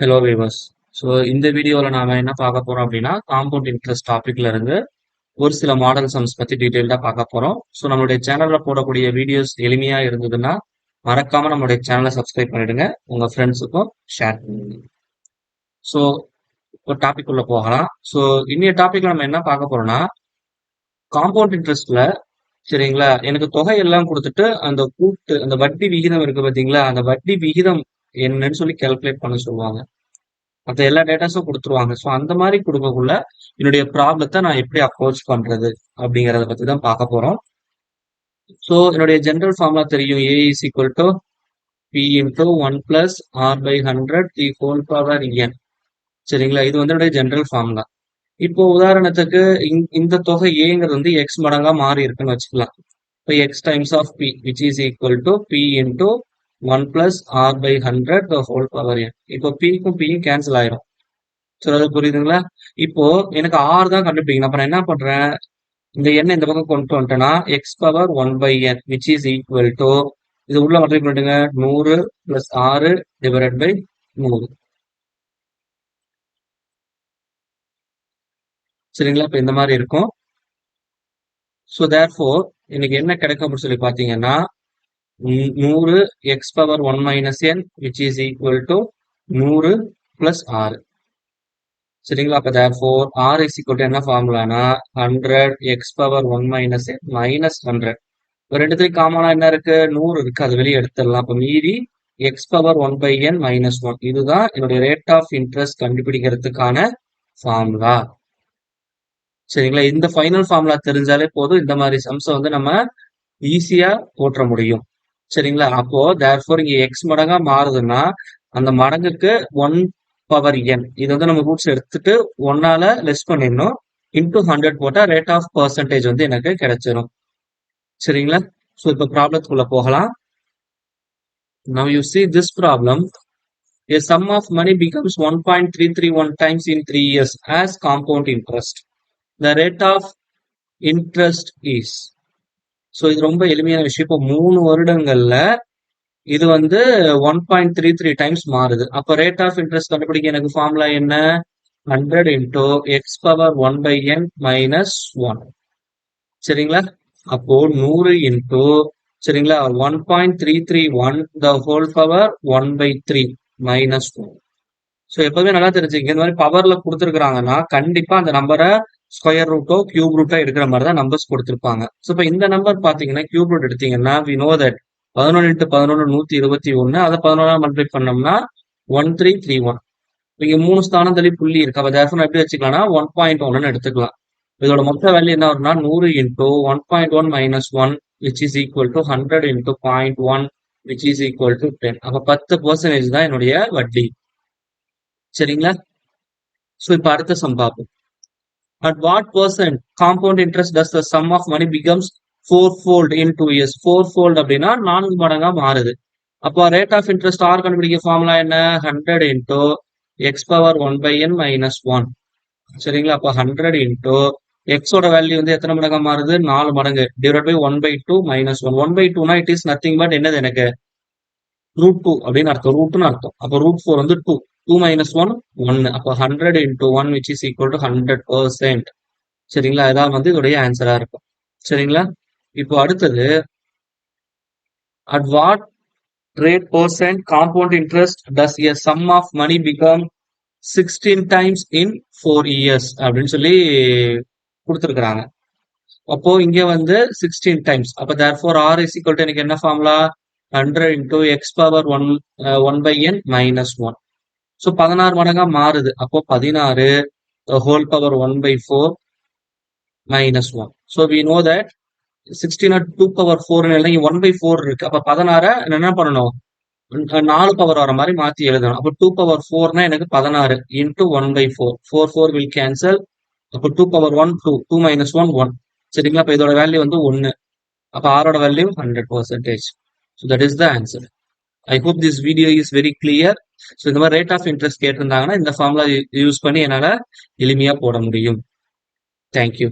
Hello viewers. So இந்த வீடியோவில் நாம என்ன பார்க்க போறோம் அப்படின்னா காம்பவுண்ட் இன்ட்ரெஸ்ட் டாபிக்ல இருந்து ஒரு சில மாடல் சம்ஸ் பத்தி டீட்டெயில்டா பார்க்க போறோம். ஸோ நம்மளுடைய சேனல்ல போடக்கூடிய வீடியோஸ் எளிமையா இருந்ததுன்னா மறக்காம நம்மளுடைய சேனலை சப்ஸ்கிரைப் பண்ணிடுங்க, உங்க ஃப்ரெண்ட்ஸுக்கும் ஷேர் பண்ணுங்க. ஸோ ஒரு டாபிக் உள்ள போகலாம். ஸோ இன்னைய டாபிக்ல நம்ம என்ன பார்க்க போறோம்னா காம்பவுண்ட் இன்ட்ரெஸ்ட்ல சரிங்களா, எனக்கு தொகை எல்லாம் கொடுத்துட்டு அந்த கூட்டு அந்த வட்டி விகிதம் இருக்கு பாத்தீங்களா, அந்த வட்டி விகிதம் என்னன்னு சொல்லி கால்குலேட் பண்ண சொல்லுவாங்க. மற்ற எல்லா டேட்டாஸும் கொடுத்துருவாங்க. ஸோ அந்த மாதிரி கொடுக்கக்குள்ள என்னுடைய ப்ராப்ளத்தை நான் எப்படி அப்ரோச் பண்றது அப்படிங்கறத பத்தி தான் பார்க்க போறோம். ஸோ என்னுடைய ஜென்ரல் ஃபார்முலா தெரியும், A is equal to P into 1 plus R by 100 the whole power N. சரிங்களா, இது வந்து என்னுடைய ஜென்ரல் ஃபார்முலா. இப்போ உதாரணத்துக்கு இந்த தொகை ஏங்கிறது வந்து எக்ஸ் மடங்கா மாறி இருக்குன்னு வச்சுக்கலாம். இப்போ X times of P which is equal to P into 1 plus R by 100 the whole power N. இப்போ பிக்கும் பியும் கேன்சல் ஆயிரும். சரி, அது புரியுதுங்களா? இப்போ எனக்கு ஆர் தான் கண்டுபிடிக்கணும். அப்புறம் என்ன பண்றேன், இந்த எண்ணை இந்த பக்கம் கொண்டு வந்துட்டேன்னா X power 1 by N which is equal to இது உள்ள மல்டிப்ளை பண்ணிட்டுங்க 100 பிளஸ் 6 டிவைடட் பை 100. சரிங்களா, இப்போ இந்த மாதிரி இருக்கும். ஸோ தேர்ஃபோர் எனக்கு என்ன கிடைக்கும் அப்படின்னு சொல்லி பார்த்தீங்கன்னா 100 x power 1 minus n which is equal to 100 plus 6. சரிங்களா, அப்ப therefore r is equal to என்ன ஃபார்முலானா 100 x power 1 minus n minus 100. ஒரு ரெண்டுத்துலையும் காமனா என்ன இருக்கு, 100 இருக்கு, அது வெளியே எடுத்துடலாம். அப்ப மீதி x power 1 by n minus 1. இதுதான் என்னுடைய ரேட் ஆஃப் இன்ட்ரெஸ்ட் கண்டுபிடிக்கிறதுக்கான ஃபார்முலா. சரிங்களா, இந்த ஃபைனல் ஃபார்முலா தெரிஞ்சாலே போதும், இந்த மாதிரி சம்ஸை வந்து நம்ம ஈஸியா போற்ற முடியும். சரிங்களா, அப்போ தேர்ஃபோர் இங்க எக்ஸ் மடங்கா மாறுதுன்னா அந்த மடங்குக்கு 1 பவர் என் இது வந்து நம்ம ரூட்ஸ் எடுத்துட்டு 1ஆல லெஸ் பண்ணிடணும், இன்டூ 100 போட்டா ரேட் ஆஃப் பர்சன்டேஜ் வந்து எனக்கு கிடைச்சிடும். சரிங்களா, ஸோ இப்போ ப்ராப்ளத்துக்குள்ள போகலாம். Now you see this problem. A sum of money becomes 1.331 times in 3 years as compound interest. The rate of interest is. So இது ரொம்ப எளிமையான விஷயம். இப்போ 3 வருடங்கள்ல இது வந்து 1.33 டைம்ஸ் மாறுது. அப்போ ரேட் ஆஃப் இன்ட்ரெஸ்ட் கண்டுபிடிக்க எனக்கு ஃபார்முலா என்ன, 100 into x power 1 by n minus 1. சரிங்களா, அப்போ 100 இன்டூ சரிங்களா 1.331 the whole power 1 by 3 minus 1. So எப்பவுமே நல்லா தெரிஞ்சுங்க, இந்த மாதிரி பவர்ல கொடுத்துருக்காங்கன்னா கண்டிப்பா அந்த நம்பரை ஸ்கொயர் ரூட்டோ கியூப் ரூட்டோ எடுக்கிற மாதிரி தான் நம்பர்ஸ் கொடுத்துருப்பாங்க. ஸோ இப்போ இந்த நம்பர் பாத்தீங்கன்னா கியூப் ரூட் எடுத்தீங்கன்னா வி நோ தட் 11 இன்ட்டு 11 121. அதை 11 மல்டிப்ளை பண்ணோம்னா 1331. இங்க 3 ஸ்தானம் தள்ளி புள்ளி இருக்கு. அப்ப தேர்ஃபோர் எப்படி வச்சுக்கலாம்னா 1.1 எடுத்துக்கலாம். இதோட மொத்த வேல்யூ என்ன வரும்னா 100 into 1.1 minus 1 which is equal to 100 into 0.1 which is equal to 10. அப்ப 10% தான் என்னுடைய வட்டி. சரிங்களா, ஸோ இப்ப அடுத்த சம் பார்ப்போம். At what percent compound interest does the sum of money becomes fourfold in 2 years? Fourfold அப்படின்னா 4 மடங்கா மாறுது. அப்போ ரேட் ஆஃப் இன்ட்ரெஸ்ட் ஆர் கண்டுபிடிக்க ஃபார்முலா என்ன, 100 into x power 1 by n minus 1. சரிங்களா, அப்போ 100 இன்டூ எக்ஸோட வேல்யூ வந்து எத்தனை மடங்கா மாறுது, 4 மடங்கு, டிவைட் பை 1/2 மைனஸ் 1. 1/2னா இட் இஸ் நத்திங் பட் என்னது எனக்கு √2 அப்படின்னு அர்த்தம், ரூட்னு அர்த்தம். அப்போ √4 வந்து 2, 2 மைனஸ் 1 1. அப்போ 100 into 1 which is equal to 100%. சரிங்களா, இதான் வந்து இதோடைய ஆன்சரா இருக்கும். சரிங்களா, இப்போ அடுத்தது at what rate percent compound interest does a sum of money become 16 times in 4 years அப்படின்னு சொல்லி கொடுத்துருக்காங்க. அப்போ இங்க வந்து 16 டைம்ஸ். அப்ப therefore r is equal to எனக்கு என்ன formula, 100 into x power 1 by n minus 1. So 16 மடங்கா மாறுது. அப்போ 16 whole power 1/4 minus 1. So we know that 16 2 power 4 1/4 இருக்கு. அப்ப 16 என்ன பண்ணணும், 4 பவர் வர மாதிரி மாத்தி எழுதணும். அப்போ 2 பவர் 4னா எனக்கு 16 இன்டூ 1/4. 4 will cancel. அப்போ 2 பவர் 1 2, 2 மைனஸ் 1 1. சரிங்களா, அப்ப இதோட வேல்யூ வந்து 1. அப்ப ஆரோட value 100%. So that is the answer. I hope this video is very clear. So இந்த மாதிரி ரேட் ஆஃப் இன்ட்ரெஸ்ட் கேட்டிருந்தாங்கன்னா இந்த ஃபார்முலா யூஸ் பண்ணி என்னால எளிமையா போட முடியும். தேங்க்யூ.